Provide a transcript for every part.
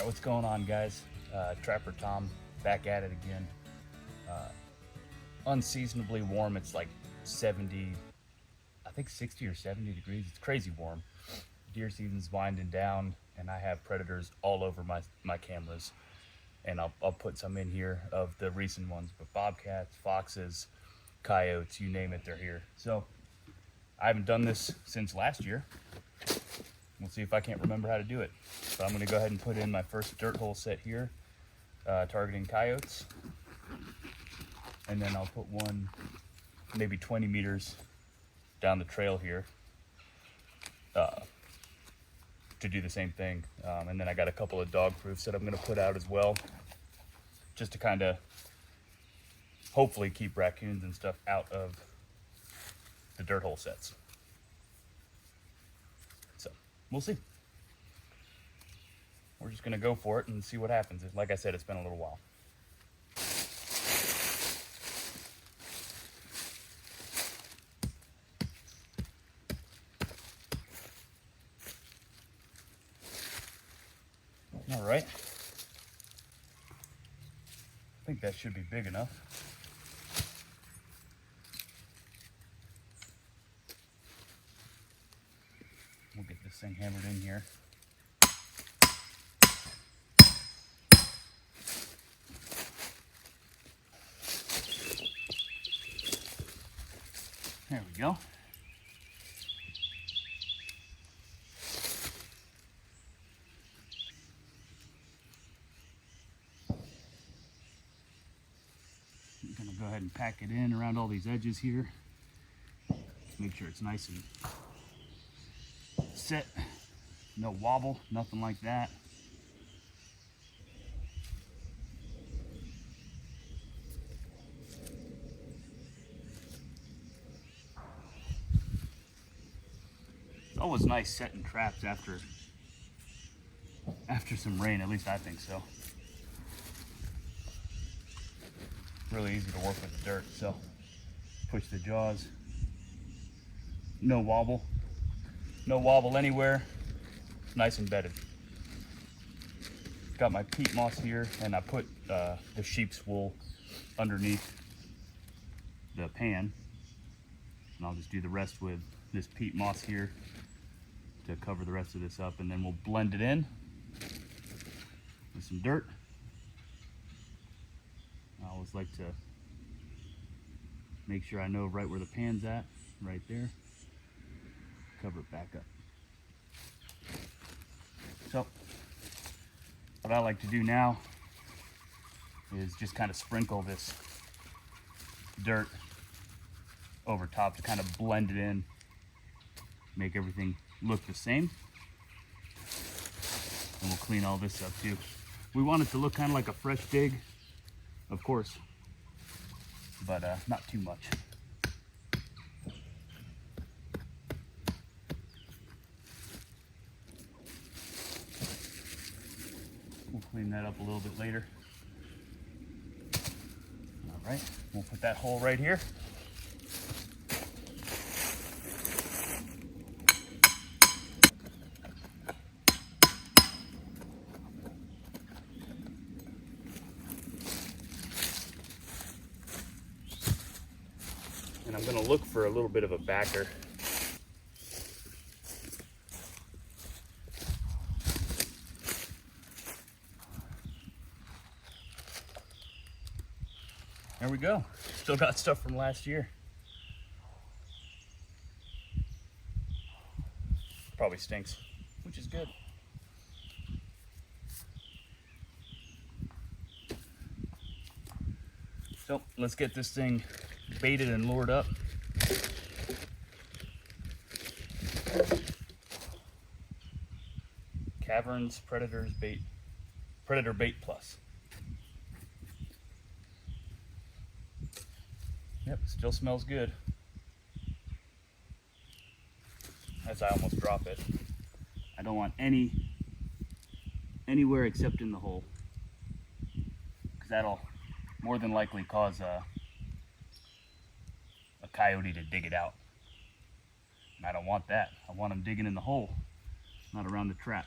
Alright, what's going on, guys? Trapper Tom back at it again. Unseasonably warm. It's like 70, I think 60 or 70 degrees. It's crazy warm. Deer season's winding down, and I have predators all over my cameras. And I'll put some in here of the recent ones, but bobcats, foxes, coyotes, you name it, they're here. So I haven't done this since last year. We'll see if I can't remember how to do it. So I'm going to go ahead and put in my first dirt hole set here, targeting coyotes. And then I'll put one maybe 20 meters down the trail here to do the same thing. And then I got a couple of dog proofs that I'm going to put out as well, just to kind of hopefully keep raccoons and stuff out of the dirt hole sets. So we'll see. We're just gonna go for it and see what happens. Like I said, it's been a little while. All right. I think that should be big enough. We'll get this thing hammered in here. There we go. I'm gonna go ahead and pack it in around all these edges here. Make sure it's nice and set. No wobble, nothing like that. It's always nice setting traps after some rain, at least I think so. Really easy to work with the dirt, so push the jaws. No wobble. No wobble anywhere. Nice and bedded. Got my peat moss here, and I put the sheep's wool underneath the pan. And I'll just do the rest with this peat moss here to cover the rest of this up, and then we'll blend it in with some dirt. I always like to make sure I know right where the pan's at, right there. Cover it back up. So what I like to do now is just kind of sprinkle this dirt over top to kind of blend it in, make everything look the same. And we'll clean all this up too. We want it to look kind of like a fresh dig, of course, but not too much. We'll clean that up a little bit later. All right, we'll put that hole right here. And I'm gonna look for a little bit of a backer. There we go. Still got stuff from last year. Probably stinks, which is good. So let's get this thing baited and lured up. Caverns Predator Bait Plus. Yep, still smells good. As I almost drop it. I don't want anywhere except in the hole, because that'll more than likely cause a coyote to dig it out. And I don't want that. I want them digging in the hole, not around the trap.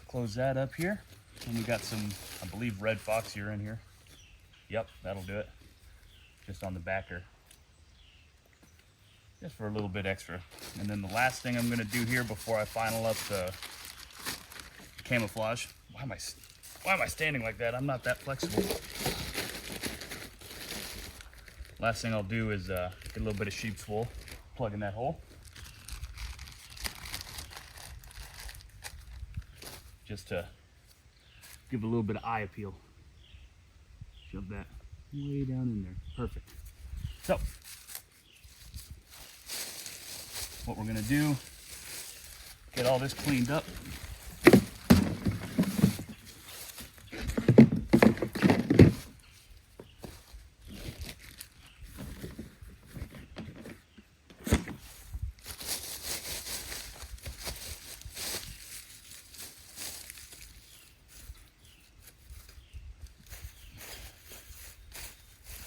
Close that up here. And we got some, I believe, red fox urine here. Yep, that'll do it. Just on the backer. Just for a little bit extra. And then the last thing I'm gonna do here before I final up the camouflage. Why am I standing like that? I'm not that flexible. Last thing I'll do is get a little bit of sheep's wool, plug in that hole. Just to give a little bit of eye appeal. Shove that way down in there. Perfect. So, what we're gonna do, get all this cleaned up.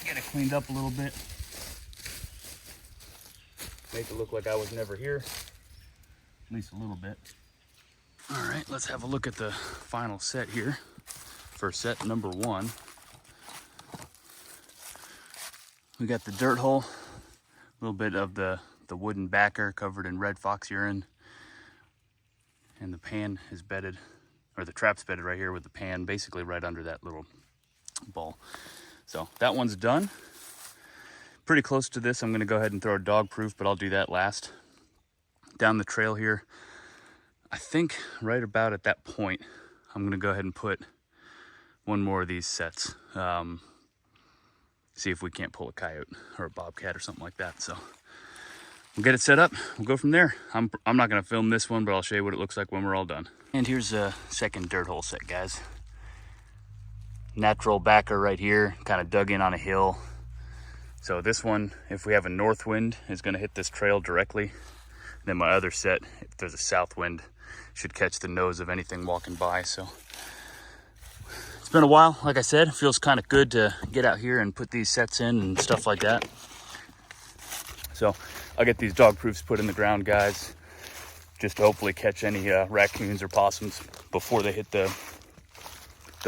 Get it cleaned up a little bit. Make it look like I was never here, at least a little bit. All right, let's have a look at the final set here for set number 1. We got the dirt hole, a little bit of the wooden backer covered in red fox urine, and the pan is bedded, or the trap's bedded right here with the pan basically right under that little ball. So that one's done. Pretty close to this. I'm gonna go ahead and throw a dog proof, but I'll do that last. Down the trail here, I think right about at that point, I'm gonna go ahead and put one more of these sets. See if we can't pull a coyote or a bobcat or something like that. So we'll get it set up. We'll go from there. I'm not gonna film this one, but I'll show you what it looks like when we're all done. And here's a second dirt hole set, guys. Natural backer right here, kind of dug in on a hill. So this one, if we have a north wind, is gonna hit this trail directly. Then my other set, if there's a south wind, should catch the nose of anything walking by. So it's been a while. Like I said, it feels kind of good to get out here and put these sets in and stuff like that. So I'll get these dog proofs put in the ground, guys, just to hopefully catch any raccoons or possums before they hit the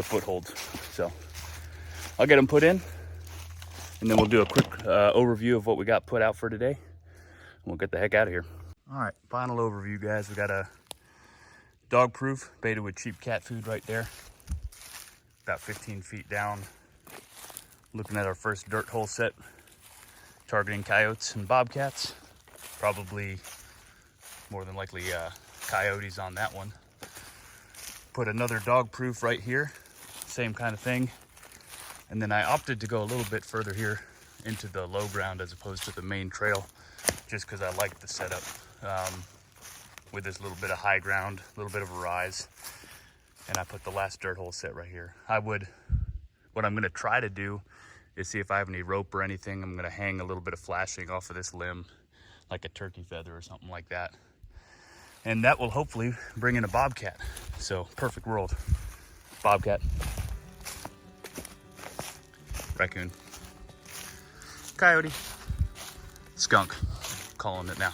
footholds. So I'll get them put in, and then we'll do a quick overview of what we got put out for today. We'll get the heck out of here. All right, final overview, guys. We got a dog proof baited with cheap cat food right there, about 15 feet down. Looking at our first dirt hole set, targeting coyotes and bobcats. Probably more than likely coyotes on that one. Put another dog proof right here, same kind of thing. And then I opted to go a little bit further here into the low ground as opposed to the main trail, just because I like the setup with this little bit of high ground, a little bit of a rise. And I put the last dirt hole set right here. What I'm gonna try to do is see if I have any rope or anything. I'm gonna hang a little bit of flashing off of this limb, like a turkey feather or something like that. And that will hopefully bring in a bobcat. So perfect world. Bobcat. Raccoon. Coyote. Skunk. Calling it now.